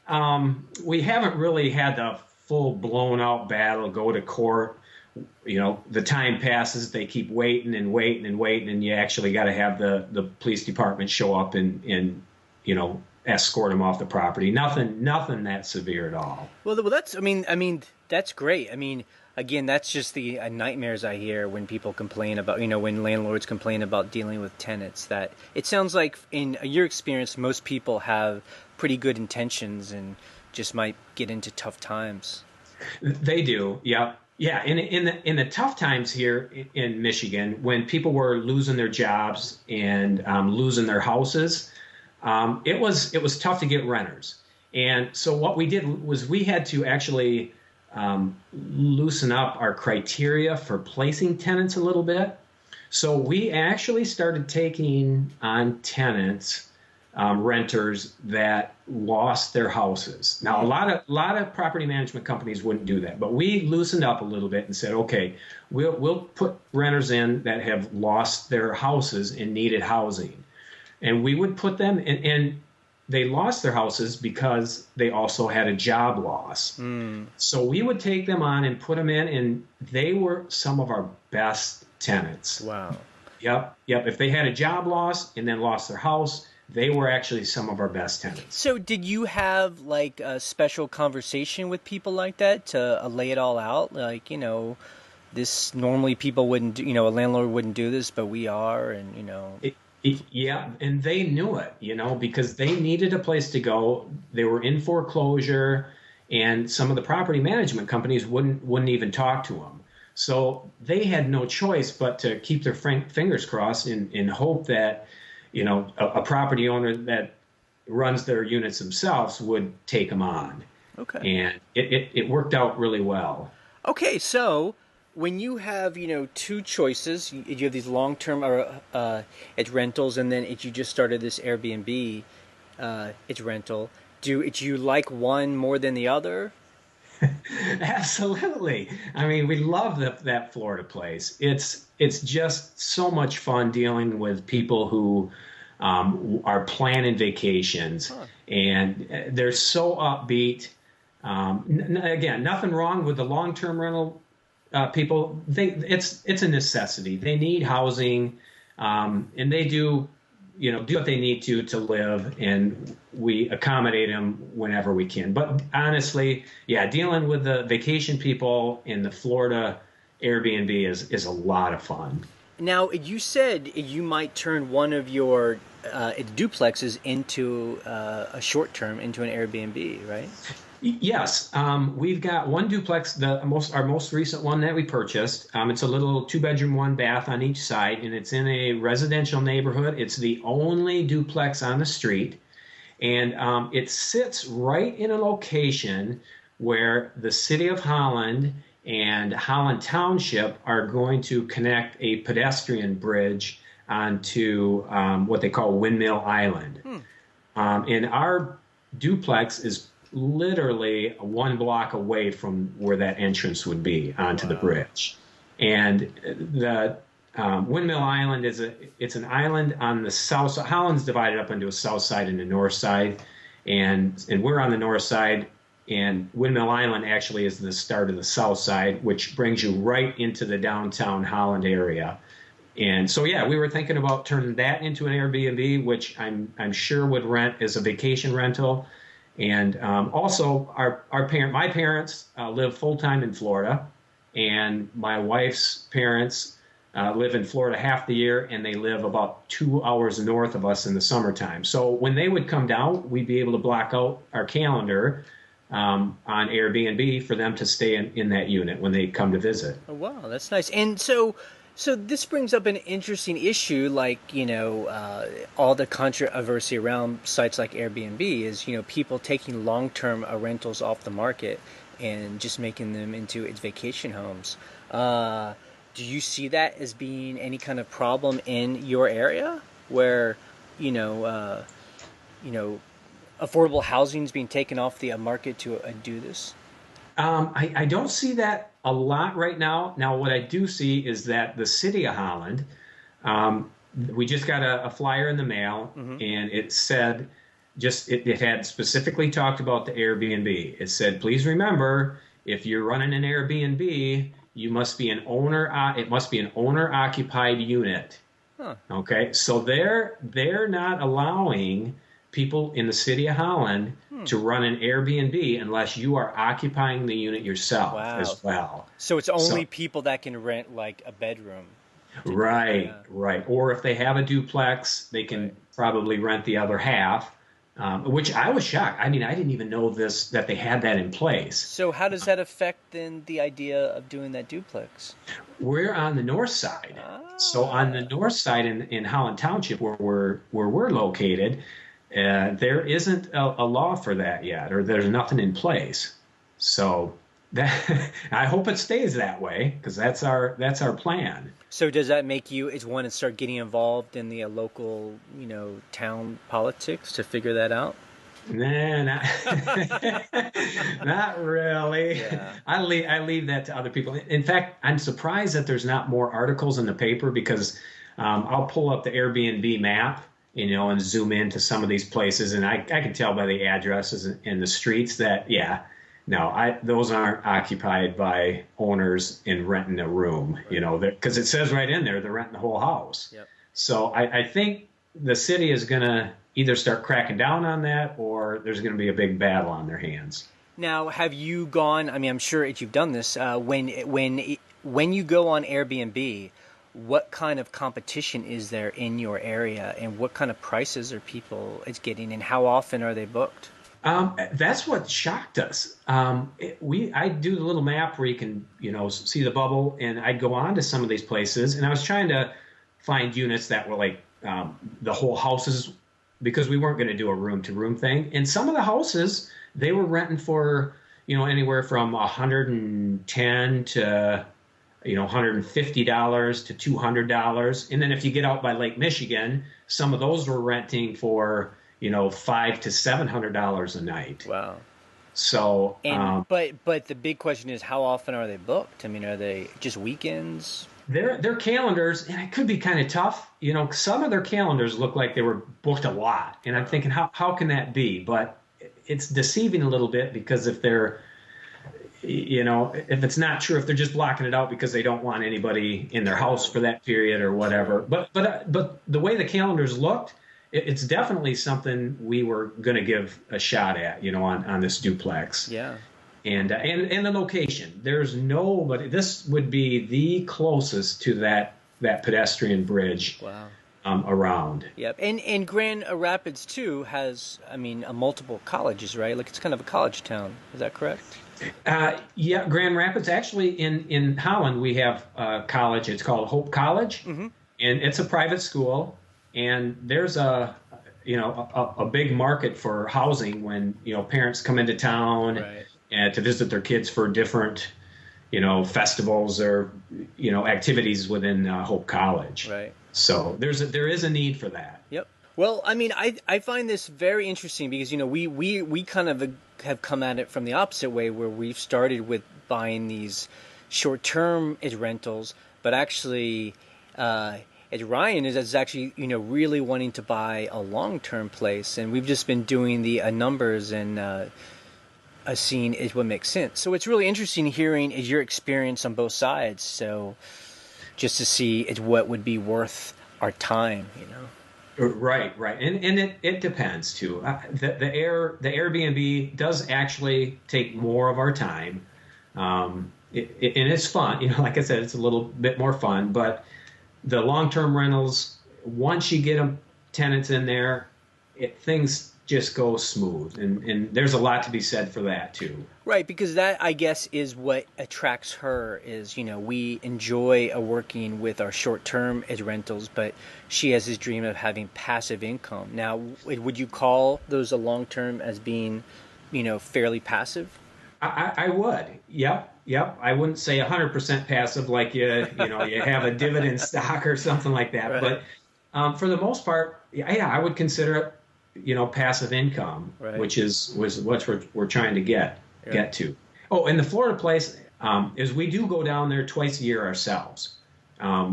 we haven't really had the full blown out battle, go to court. The time passes, they keep waiting, and you actually got to have the police department show up and escort them off the property. Nothing that severe at all. Well, that's, I mean, that's great. I mean, again, that's just the nightmares I hear when people complain about, when landlords complain about dealing with tenants. That it sounds like, in your experience, most people have pretty good intentions and just might get into tough times. They do, yeah. Yeah, in the tough times here in Michigan, when people were losing their jobs and losing their houses, it was tough to get renters. And so what we did was we had to actually loosen up our criteria for placing tenants a little bit. So we actually started taking on tenants, renters that lost their houses. Now, a lot of property management companies wouldn't do that, but we loosened up a little bit and said, okay, we'll put renters in that have lost their houses and needed housing, and we would put them in. And they lost their houses because they also had a job loss. So we would take them on and put them in, and they were some of our best tenants. Wow. Yep, yep. If they had a job loss and then lost their house, they were actually some of our best tenants. So, did you have like a special conversation with people like that to lay it all out? Like, this normally people wouldn't do, a landlord wouldn't do this, but we are, and Yeah, and they knew it, because they needed a place to go. They were in foreclosure, and some of the property management companies wouldn't even talk to them. So they had no choice but to keep their fingers crossed in hope that, a property owner that runs their units themselves would take them on. Okay. And it worked out really well. Okay, so when you have, two choices, you have these long-term it's rentals, and then you just started this Airbnb, it's rental. Do you like one more than the other? Absolutely. I mean, we love that Florida place. It's just so much fun dealing with people who are planning vacations, and they're so upbeat. Again, nothing wrong with the long-term rental people. It's a necessity. They need housing, and they do what they need to live, and we accommodate them whenever we can. But honestly, yeah, dealing with the vacation people in the Florida Airbnb is a lot of fun. Now, you said you might turn one of your duplexes into a short term, into an Airbnb, right? Yes, we've got one duplex, our most recent one that we purchased. It's a little 2-bedroom, 1-bath on each side, and it's in a residential neighborhood. It's the only duplex on the street, and it sits right in a location where the city of Holland and Holland Township are going to connect a pedestrian bridge onto what they call Windmill Island. And our duplex is literally 1 block away from where that entrance would be onto the bridge. And the Windmill Island it's an island on the south side. Holland's divided up into a south side and a north side, and we're on the north side, and Windmill Island actually is the start of the south side, which brings you right into the downtown Holland area. And so, yeah, we were thinking about turning that into an Airbnb, which I'm sure would rent as a vacation rental. And also, my parents live full time in Florida, and my wife's parents live in Florida half the year, and they live about 2 hours north of us in the summertime. So when they would come down, we'd be able to block out our calendar on Airbnb for them to stay in that unit when they come to visit. Oh, wow, that's nice. And so this brings up an interesting issue, like, all the controversy around sites like Airbnb is, people taking long-term rentals off the market and just making them into its vacation homes. Do you see that as being any kind of problem in your area where, affordable housing is being taken off the market to do this? I don't see that a lot right now. Now, what I do see is that the city of Holland, we just got a flyer in the mail, and it said, it had specifically talked about the Airbnb. It said, please remember, if you're running an Airbnb, you must be an owner. It must be an owner-occupied unit. Huh. Okay, so they're not allowing people in the city of Holland to run an Airbnb unless you are occupying the unit yourself as well. So it's only people that can rent like a bedroom. Right. Or if they have a duplex, they can probably rent the other half, which I was shocked. I mean, I didn't even know that they had that in place. So how does that affect then the idea of doing that duplex? We're on the north side. So on the north side in Holland Township, where we're located, there isn't a law for that yet, or there's nothing in place. So I hope it stays that way, because that's our plan. So does that make you want to start getting involved in the local, town politics to figure that out? Nah, not really. Yeah. I leave that to other people. In fact, I'm surprised that there's not more articles in the paper, because I'll pull up the Airbnb map, and zoom into some of these places, and I can tell by the addresses and the streets that, No, those aren't occupied by owners in renting a room, Right. because it says right in there they're renting the whole house. Yep. So I think the city is going to either start cracking down on that, or there's going to be a big battle on their hands. Now, have you gone? I mean, I'm sure you've done this. When you go on Airbnb, what kind of competition is there in your area, and what kind of prices are people is getting, and how often are they booked? That's what shocked us. I do the little map where you can, see the bubble, and I'd go on to some of these places, and I was trying to find units that were like the whole houses, because we weren't going to do a room to room thing. And some of the houses they were renting for, anywhere from $110 to $150 to $200. And then if you get out by Lake Michigan, some of those were renting for $500 to $700 a night. Wow. So, but the big question is, how often are they booked? I mean, are they just weekends? their calendars, and it could be kind of tough. Some of their calendars look like they were booked a lot, and I'm thinking, how can that be? But it's deceiving a little bit, because if they're, if it's not true, if they're just blocking it out because they don't want anybody in their house for that period or whatever. But the way the calendars looked, it's definitely something we were going to give a shot at, on this duplex. Yeah. And the location. There's nobody. This would be the closest to that pedestrian bridge. Wow. Around. Yep. And Grand Rapids too has, multiple colleges, right? Like, it's kind of a college town. Is that correct? Yeah, Grand Rapids. Actually, in Holland, we have a college. It's called Hope College, and it's a private school. And there's a big market for housing when parents come into town, right, and to visit their kids for different festivals or activities within Hope College. Right. So there is a need for that. Yep. Well, I find this very interesting because we kind of have come at it from the opposite way, where we've started with buying these short-term rentals, but actually, Ryan is actually really wanting to buy a long-term place, and we've just been doing the numbers and seeing is what makes sense. So it's really interesting hearing your experience on both sides. So just to see what would be worth our time, Right, and it depends too. The Airbnb does actually take more of our time, and it's fun. Like I said, it's a little bit more fun. But the long-term rentals, once you get them tenants in there, things just go smooth, and there's a lot to be said for that too. Right, because that, I guess, is what attracts her. Is we enjoy working with our short-term rentals, but she has this dream of having passive income. Now, would you call those a long-term as being, fairly passive? I would. Yep. I wouldn't say 100% passive, like you have a dividend stock or something like that. Right. But for the most part, yeah, I would consider it, passive income, right, which was what we're trying to get to. Oh, and the Florida place is we do go down there twice a year ourselves.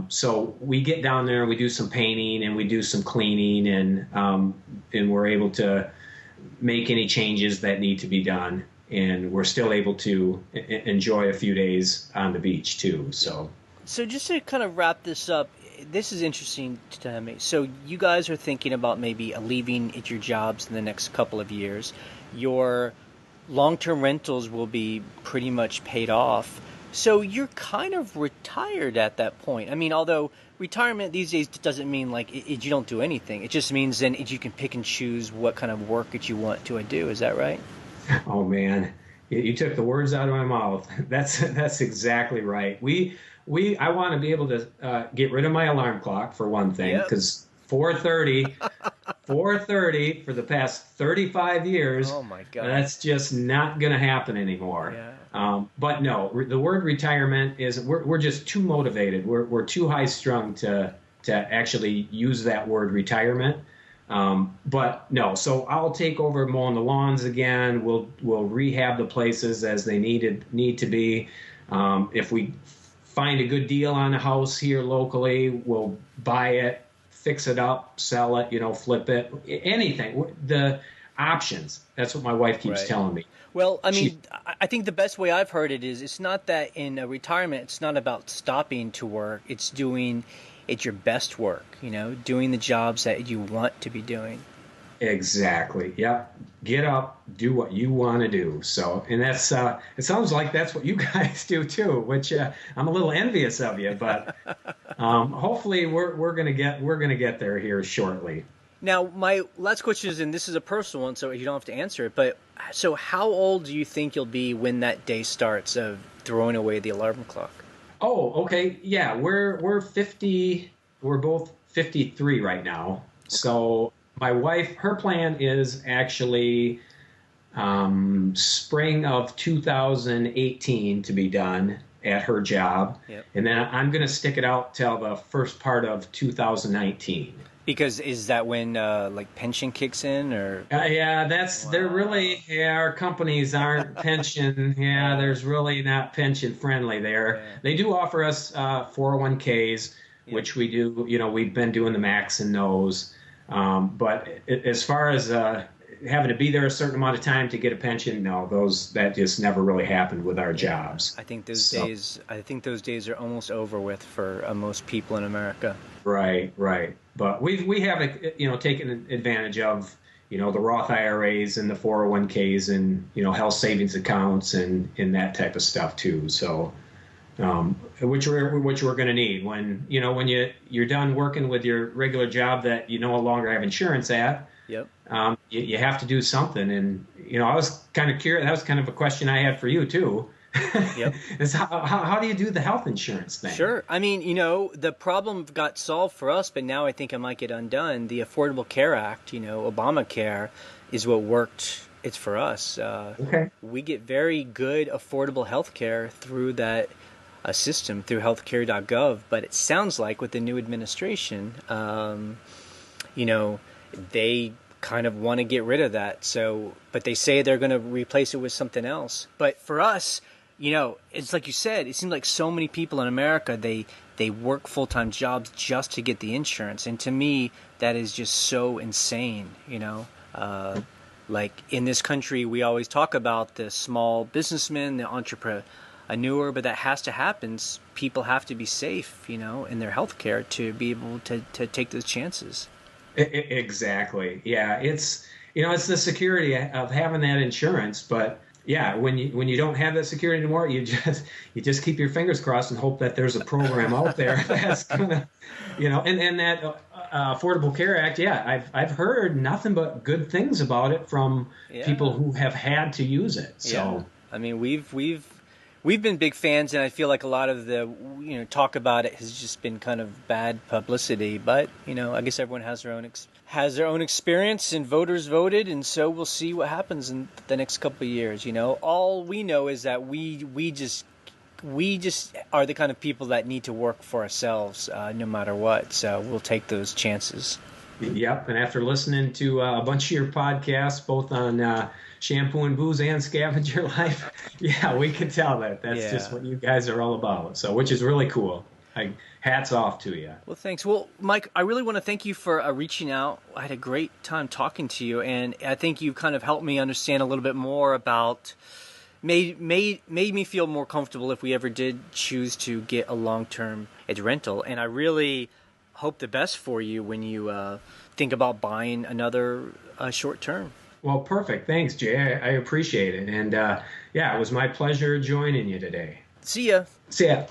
So we get down there, we do some painting and we do some cleaning, and we're able to make any changes that need to be done. And we're still able to enjoy a few days on the beach too. So just to kind of wrap this up, this is interesting to me. So you guys are thinking about maybe leaving your jobs in the next couple of years. Your long-term rentals will be pretty much paid off. So you're kind of retired at that point. Although retirement these days doesn't mean like you don't do anything. It just means then you can pick and choose what kind of work that you want to do. Is that right? Oh man, you took the words out of my mouth. That's exactly right. I want to be able to get rid of my alarm clock for one thing, because 4:30 for the past 35 years. Oh my God, that's just not going to happen anymore. Yeah. But no, the word retirement is we're just too motivated. We're too high strung to actually use that word retirement. But no, so I'll take over mowing the lawns again. We'll rehab the places as they need to be. If we find a good deal on a house here locally, we'll buy it, fix it up, sell it, flip it, anything. options. That's what my wife keeps Right. telling me. Well, I She mean, I think the best way I've heard it is it's not that in a retirement, it's not about stopping to work. It's your best work, doing the jobs that you want to be doing. Exactly. Yep. Get up, do what you want to do. So, and that's it sounds like that's what you guys do too, which I'm a little envious of you, but hopefully we're gonna get there here shortly. Now, my last question is, and this is a personal one, so you don't have to answer it, but so how old do you think you'll be when that day starts of throwing away the alarm clock? Oh, okay. Yeah, we're 50. We're both 53 right now. Okay. So my wife, her plan is actually spring of 2018 to be done at her job, Yep. and then I'm going to stick it out till the first part of 2019. Because is that when like pension kicks in or? Yeah, they're really, yeah, our companies aren't pension, yeah, there's really not pension friendly there. Yeah. They do offer us 401ks, Yeah. which we do, we've been doing the max in those. But as far as having to be there a certain amount of time to get a pension, no, that just never really happened with our jobs. I think those So, days. I think those days are almost over with for most people in America. right, right. But we have taken advantage of the Roth IRAs and the 401ks and health savings accounts and that type of stuff too. So which we're going to need when you're done working with your regular job that you no longer have insurance at. Yep. You have to do something, and I was kind of curious. That was kind of a question I had for you too. Yep. Is how do you do the health insurance thing? Sure. I mean, the problem got solved for us, but now I think it might get undone. The Affordable Care Act, Obamacare, is what worked. It's for us. Okay. We get very good affordable health care through that system, through healthcare.gov. But it sounds like with the new administration, they kind of want to get rid of that. So, but they say they're going to replace it with something else. But for us, it's like you said, it seems like so many people in America, they work full-time jobs just to get the insurance. And to me, that is just so insane, like in this country, we always talk about the small businessman, the entrepreneur, but that has to happen. People have to be safe, in their health care to be able to take those chances. Exactly. Yeah, it's the security of having that insurance, but yeah, when you don't have that security anymore, you just keep your fingers crossed and hope that there's a program out there that's gonna, and that Affordable Care Act. Yeah, I've heard nothing but good things about it from people who have had to use it. So, yeah. I mean, we've been big fans, and I feel like a lot of the talk about it has just been kind of bad publicity. But I guess everyone has their own experience, and voters voted, and so we'll see what happens in the next couple of years. All we know is that we just are the kind of people that need to work for ourselves, no matter what. So we'll take those chances. Yep. And after listening to a bunch of your podcasts, both on Shampoo and Booze and Scavenger Life, yeah, we can tell that's just what you guys are all about. So, which is really cool. Hats off to you. Well, thanks. Well, Mike, I really want to thank you for reaching out. I had a great time talking to you, and I think you've kind of helped me understand a little bit more about, made me feel more comfortable if we ever did choose to get a long-term rental. And I really hope the best for you when you think about buying another short term. Well, perfect. Thanks, Jay. I appreciate it. And yeah, it was my pleasure joining you today. See ya. See ya.